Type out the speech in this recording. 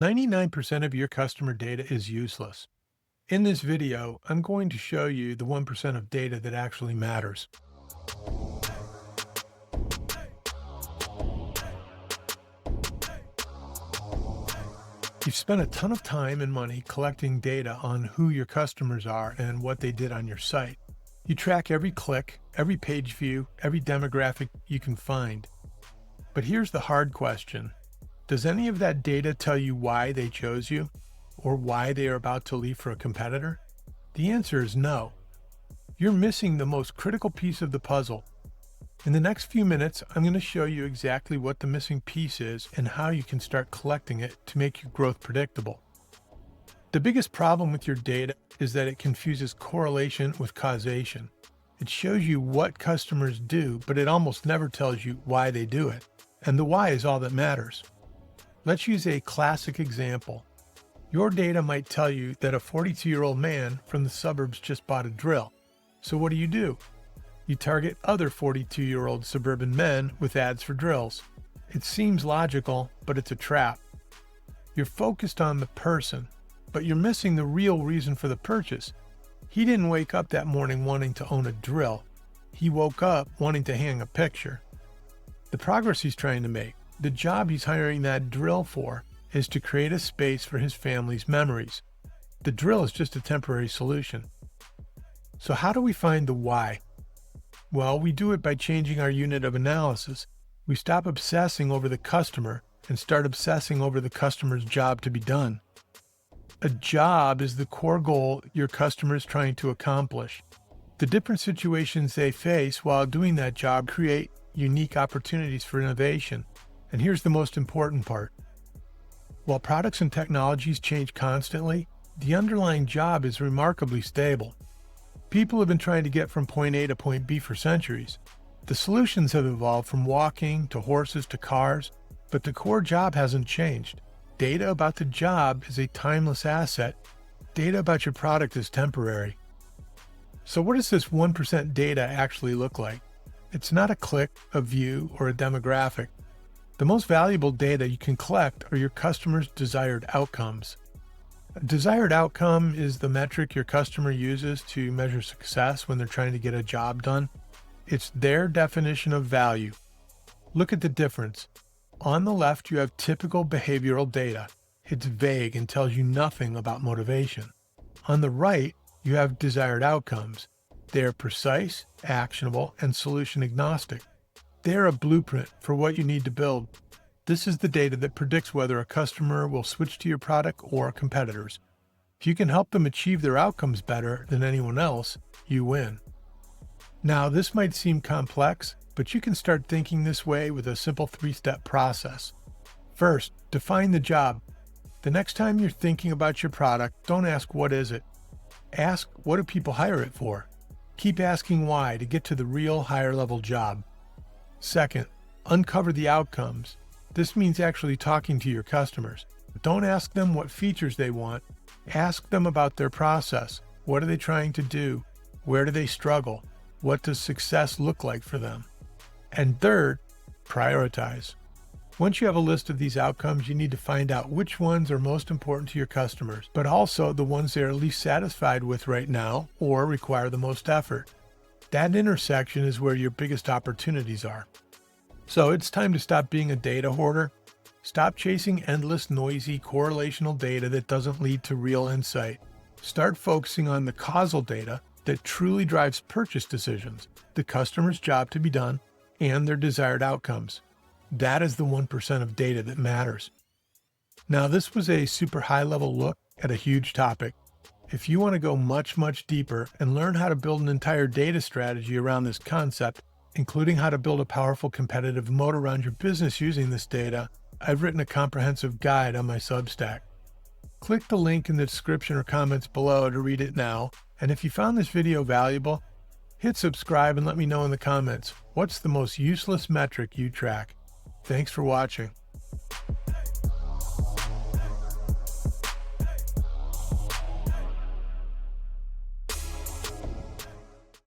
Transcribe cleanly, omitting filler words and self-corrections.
99% of your customer data is useless. In this video, I'm going to show you the 1% of data that actually matters. You've spent a ton of time and money collecting data on who your customers are and what they did on your site. You track every click, every page view, every demographic you can find. But here's the hard question. Does any of that data tell you why they chose you or why they are about to leave for a competitor? The answer is no. You're missing the most critical piece of the puzzle. In the next few minutes, I'm going to show you exactly what the missing piece is and how you can start collecting it to make your growth predictable. The biggest problem with your data is that it confuses correlation with causation. It shows you what customers do, but it almost never tells you why they do it. And the why is all that matters. Let's use a classic example. Your data might tell you that a 42-year-old man from the suburbs just bought a drill. So what do? You target other 42-year-old suburban men with ads for drills. It seems logical, but it's a trap. You're focused on the person, but you're missing the real reason for the purchase. He didn't wake up that morning wanting to own a drill. He woke up wanting to hang a picture. The progress he's trying to make, the job he's hiring that drill for, is to create a space for his family's memories. The drill is just a temporary solution. So how do we find the why? Well, we do it by changing our unit of analysis. We stop obsessing over the customer and start obsessing over the customer's job to be done. A job is the core goal your customer is trying to accomplish. The different situations they face while doing that job create unique opportunities for innovation. And here's the most important part. While products and technologies change constantly, the underlying job is remarkably stable. People have been trying to get from point A to point B for centuries. The solutions have evolved from walking to horses to cars, but the core job hasn't changed. Data about the job is a timeless asset. Data about your product is temporary. So what does this 1% data actually look like? It's not a click, a view, or a demographic. The most valuable data you can collect are your customers' desired outcomes. A desired outcome is the metric your customer uses to measure success when they're trying to get a job done. It's their definition of value. Look at the difference. On the left, you have typical behavioral data. It's vague and tells you nothing about motivation. On the right, you have desired outcomes. They are precise, actionable, and solution agnostic. They are a blueprint for what you need to build. This is the data that predicts whether a customer will switch to your product or competitors. If you can help them achieve their outcomes better than anyone else, you win. Now, this might seem complex, but you can start thinking this way with a simple 3-step process. First, define the job. The next time you're thinking about your product, don't ask what is it. Ask what do people hire it for. Keep asking why to get to the real higher level job. Second, uncover the outcomes. This means actually talking to your customers. Don't ask them what features they want. Ask them about their process. What are they trying to do? Where do they struggle? What does success look like for them? And third, prioritize. Once you have a list of these outcomes, you need to find out which ones are most important to your customers, but also the ones they are least satisfied with right now or require the most effort. That intersection is where your biggest opportunities are. So it's time to stop being a data hoarder. Stop chasing endless, noisy, correlational data that doesn't lead to real insight. Start focusing on the causal data that truly drives purchase decisions, the customer's job to be done, and their desired outcomes. That is the 1% of data that matters. Now, this was a super high-level look at a huge topic. If you want to go much, much deeper and learn how to build an entire data strategy around this concept, including how to build a powerful competitive moat around your business using this data, I've written a comprehensive guide on my Substack. Click the link in the description or comments below to read it now. And if you found this video valuable, hit subscribe and let me know in the comments, what's the most useless metric you track? Thanks for watching.